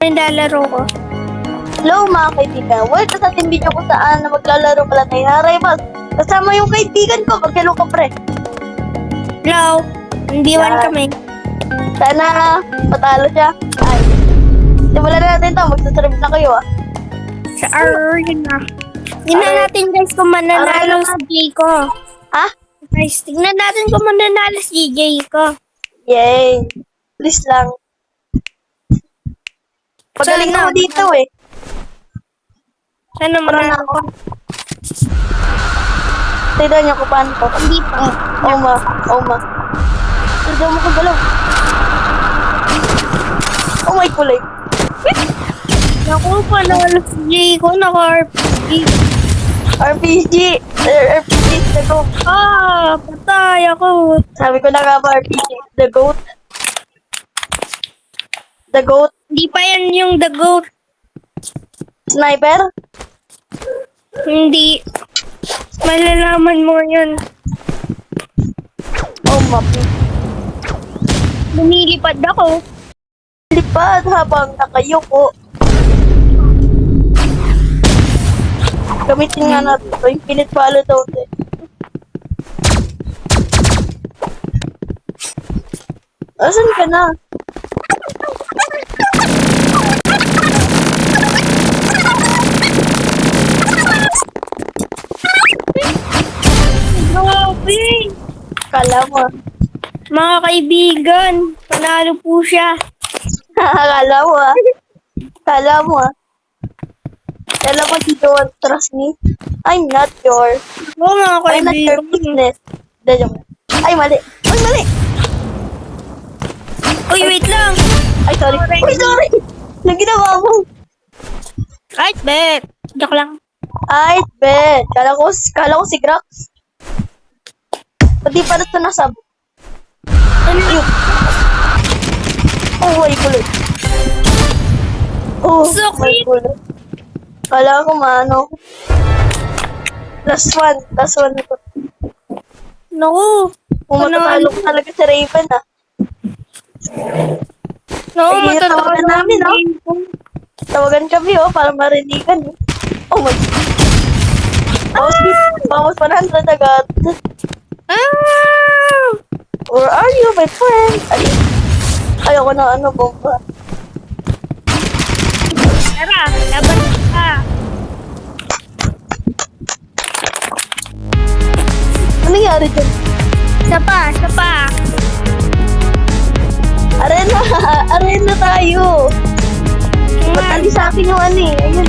Yung lalaro ko. Hello mga kaibigan, welcome sa ating video kung saan na maglalaro pala tayo ng Rivals. Kasama yung kaibigan ko, mag-hello ka pre. Hello. Hindi Yan. kami. Sana matalo siya. Ay. Simulan na natin to, magsasurvive na kayo ah. Sa yun na. Tingnan natin guys kung mananalo si Jay ko. Ha? Guys, tingnan natin kung mananalo si Jay ko. Yay. Please lang. Pagaling Sana. ako dito eh. Sana mananalo ko. Tignan niyo kung paano to. Hindi pa. Oh ma. Tignan mo kung galaw. Oh my kulay. Naku, panalo si Jay ko. Naka-RPG. RPG. RPG is the GOAT. Patay ako. Sabi ko na nga ba, RPG is the GOAT. The GOAT. Hindi pa yan yung the goat. Sniper? Hindi. Malalaman mo yun. Oh map. Lumilipad ako. Lipad habang nakayuko. Gamitin nga natin ito. Infinite follow daw din. Asan ka na? Grabe! Kala mo. Mga kaibigan, panalo po siya. Kala mo ah. Kala mo ah. Kala mo you don't trust me? I'm not your. Oo mga I'm not your kaibigan. business. Joke. Ay, mali. Ay, mali. Uy, wait lang. Ay, sorry. Uy, sorry. Anong ginawa mo? Right, bet. Joke lang. Ay, bet. Kala ko si Grax. Pati pa na ito nasab. Ano? Ayun. Oh, ay kulay. Oh, So my cute. kulay. Kala ko maano. Last one na to. Naku. Kung matatalo ko talaga si Raven ah. Naku, Ay, matatalo tawagan namin, no? Tawagan kami oh, para marinigan eh. Oh my God. Bawas 100 agad. Ah! Where are you, my friend? Ayoko na ano, bomba. Tara, laban ka. Ano nangyari dyan? Isa pa. Arena tayo. Matali sa akin yung ano eh. Ayun.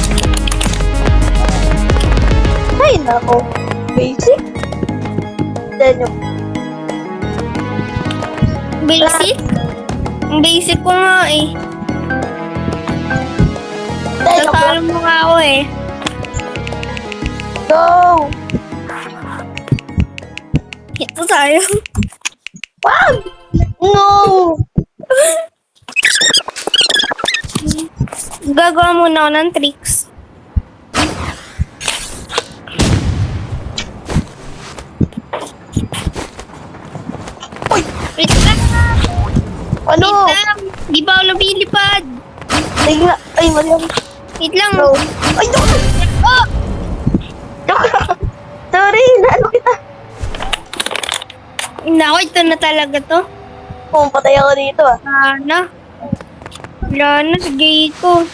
Ay, nako. Basic. Then yung Basic? Ang basic ko nga eh. Tatalo mo nga ako eh. Go! Ito tayo. Wow! No! Gagawa muna ako ng tricks. Uy! Wait lang. Ano? Wait lang. Di ba ako lumilipad? Ay, nga. Ay, mali ako. Wait lang. No. Ay, no! Oh! Sorry, naano kita. Naku, ito na talaga to. Patay ako dito ah. Wala na si Gayko.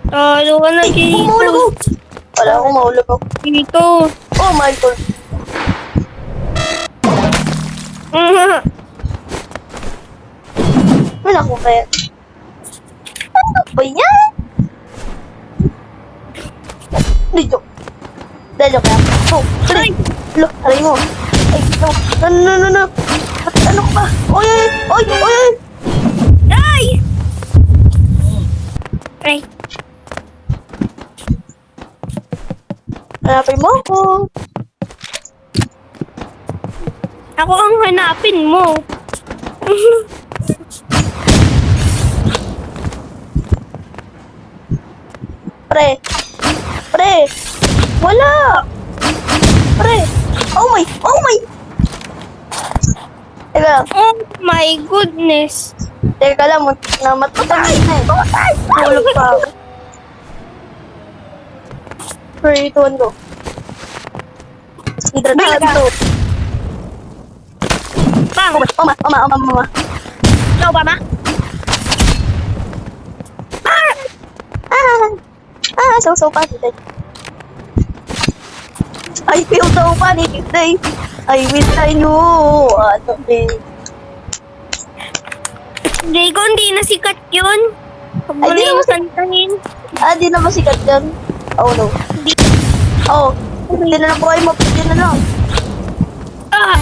Talo ka na, Gayko. Mahulog ako. Wala akong mahulog ako. Gayko. Oh my God. Wala ko kaya. Ano ba yan? Dito. Dito ka. Oh, sorry. Look, aray mo. Ay, no. Ano ka ba? Oy! Ay! Ay, Hanapin mo ako. ako ang hanapin mo. Pre. Wala. Pre. Oh my. Teka lang. Oh my goodness. Teka lang, muntik na matutay na eh. Tulog pa ako. 3, 2, 1, go. Hidratahan to. Pang! Oma. Ikaw ba, ma? So positive. I feel so funny today. I wish I knew what to do. Drago, hindi na sikat yun. Huwag mo Ay, na di yung naman kantahin. Di na masikat yan. Oh no. Hindi. Oh, hindi na lang buhay mo. Hindi na lang. Ah!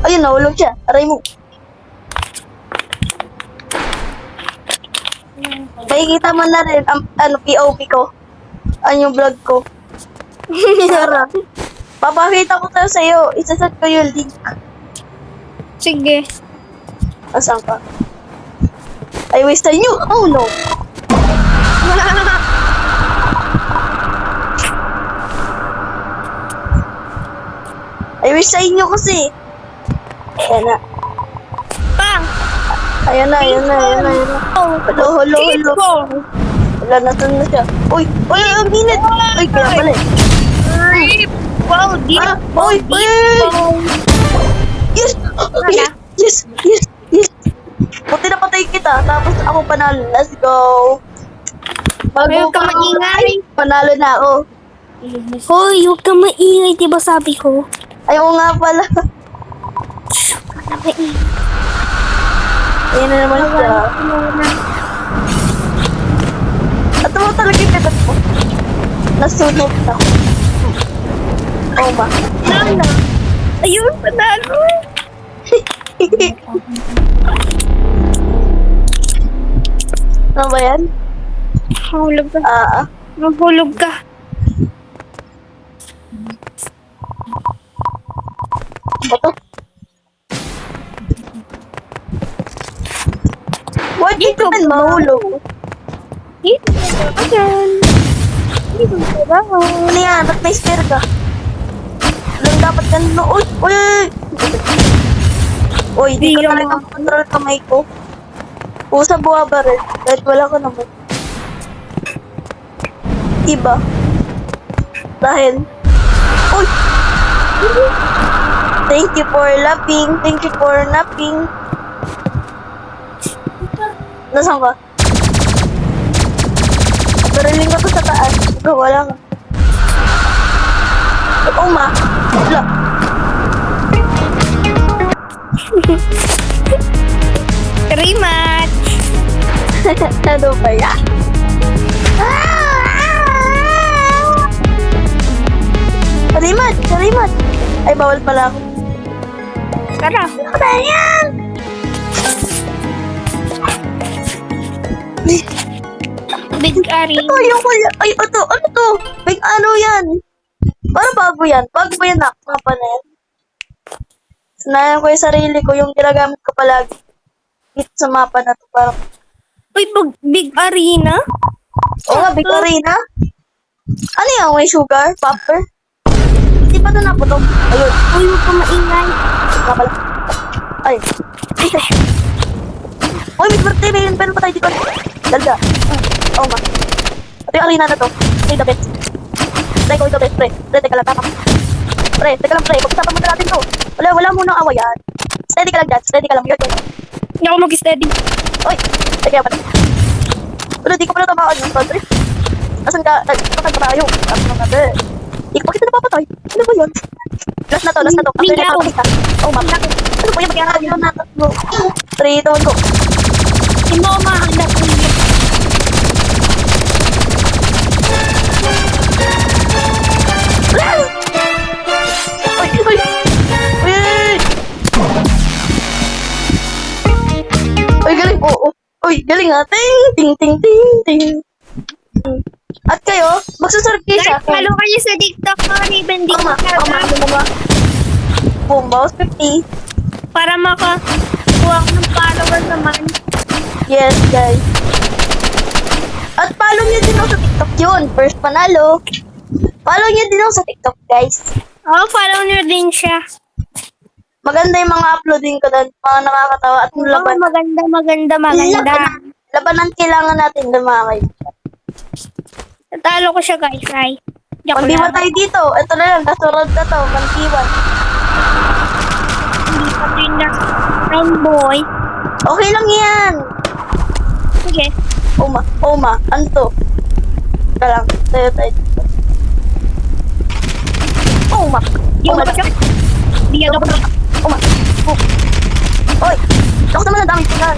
Ayun, nahulog siya. Aray mo. Makikita mo na rin ang POV ko. Yung vlog ko. Tara. Papakita ko tayo sa'yo. Isasat ko yung link. Sige. Asan ka? I wish I knew. Oh no. I wish I knew kasi. Ayan na. Pang! Ayan na. Hulo. Wala na saan na siya. Uy, ang init. Uy, kaya pala eh. Rip! Wow, deep. Uy. Yes! Yes! Buti na patay kita, tapos ako panalo. Let's go! Huwag ka maingay. Panalo na ako. Hoy, huwag ka maingay, diba sabi ko? Ayaw nga pala. Ayan na naman siya. At mo talaga yung pipet mo. Nasunog na. Oh ma. Nana. Ayun, panalo. Ano ba yan? Mahulog ka. Mahulog ka. Bato. What did you mean mahulog? Dito ka dyan. Dito ka ba? Ano yan? Ba't may spear ka? Walang dapat ganun. Uy, di ko talaga control kamay ko. Pusa buha ba rin? Kahit wala ko naman. Iba. Dahil. Uy! Thank you for laughing. Thank you for napping. Nasaan ka? Bariling ko to sa taas. Ikaw, wala ka. Oh, ma. Wala. Rematch! Ano ba yan? Karimat! Ay, bawal pala ako. Tara. Ano ba yan? Big Ari. Ito, yung kulya. Ay, ito. Ano to? Big ano yan? Parang bago yan. Bago ba yan na? Mapa na yan. Sanayan ko yung sarili ko. Yung ginagamit ko palagi. Dito sa mapa na to. Parang, Uy, Big Arena? oo nga, Big Arena. Ano yan? May sugar? Popper? Hindi pa ito naputok. Ayun. Uy, huwag ka maingay. Nga pala. Ay. Uy, may birthday. May pen pa tayo dito. Dalda. Oo nga. Ito yung arena na to. Ito yung the best. Pre, ko ito best, pre. Pre, teka lang, tama. Pre, teka lang, pre. Pag-usapan mo na natin to. Wala munang awayan. Steady ka lang dyan. Steady ka lang. Yun. Hindi ako mag-steady. Uy, teka pala. Wala, di ko pala tamaan yung country. Asan ka? Asan ka tayo? Asan ka natin? Di ko pa kita napapatay. Ano ba yun? Last na to. Bilaw. Oh, ma'am. Ano po yung mag-iarali na tatlo? 3, 2, 1, go. Hindi mo ako makahanap. Uy! Uy! Uy, galing. Oo. Uy, galing ha. Ting. At kayo, magsusurprise Guys, ako. follow kayo sa TikTok ko ni Bendik Tama. Boom, bawas 50. para makakuha ko ng follower naman. Yes, guys. At follow nyo din ako sa TikTok yun. First panalo. Follow nyo din ako sa TikTok, guys. Oh, follow nyo din siya. Maganda yung mga uploading ko doon. Mga nakakatawa at yung Oo, laban. maganda. Labanan kailangan natin doon mga kaibigan. Natalo ko siya guys, ay. Joke Mandiwan lang. tayo dito. Ito na lang. Kasurod na to. Mandiwan. Hindi pa rin na. Run boy. Okay lang yan. Sige. Oma. Ano to? Ika lang. Tayo. Oma. Di ako siya. Di ako pa. Oma. Oy. Lakas naman ang daming tingnan.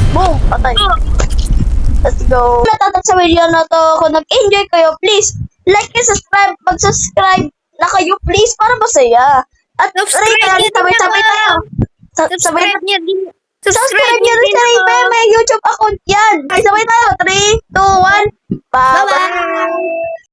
Boom. Patay. Let's go. Natatag sa video na to. Kung nag-enjoy kayo, please like and subscribe. Mag-subscribe na kayo, please, para masaya. At Subscribe Ray, niyo din sabay-sabay ako. tayo. Subscribe niyo din. Subscribe nyo rin sa Ray, may YouTube account yan. Sabay tayo. 3, 2, 1. Bye-bye. Bye-bye.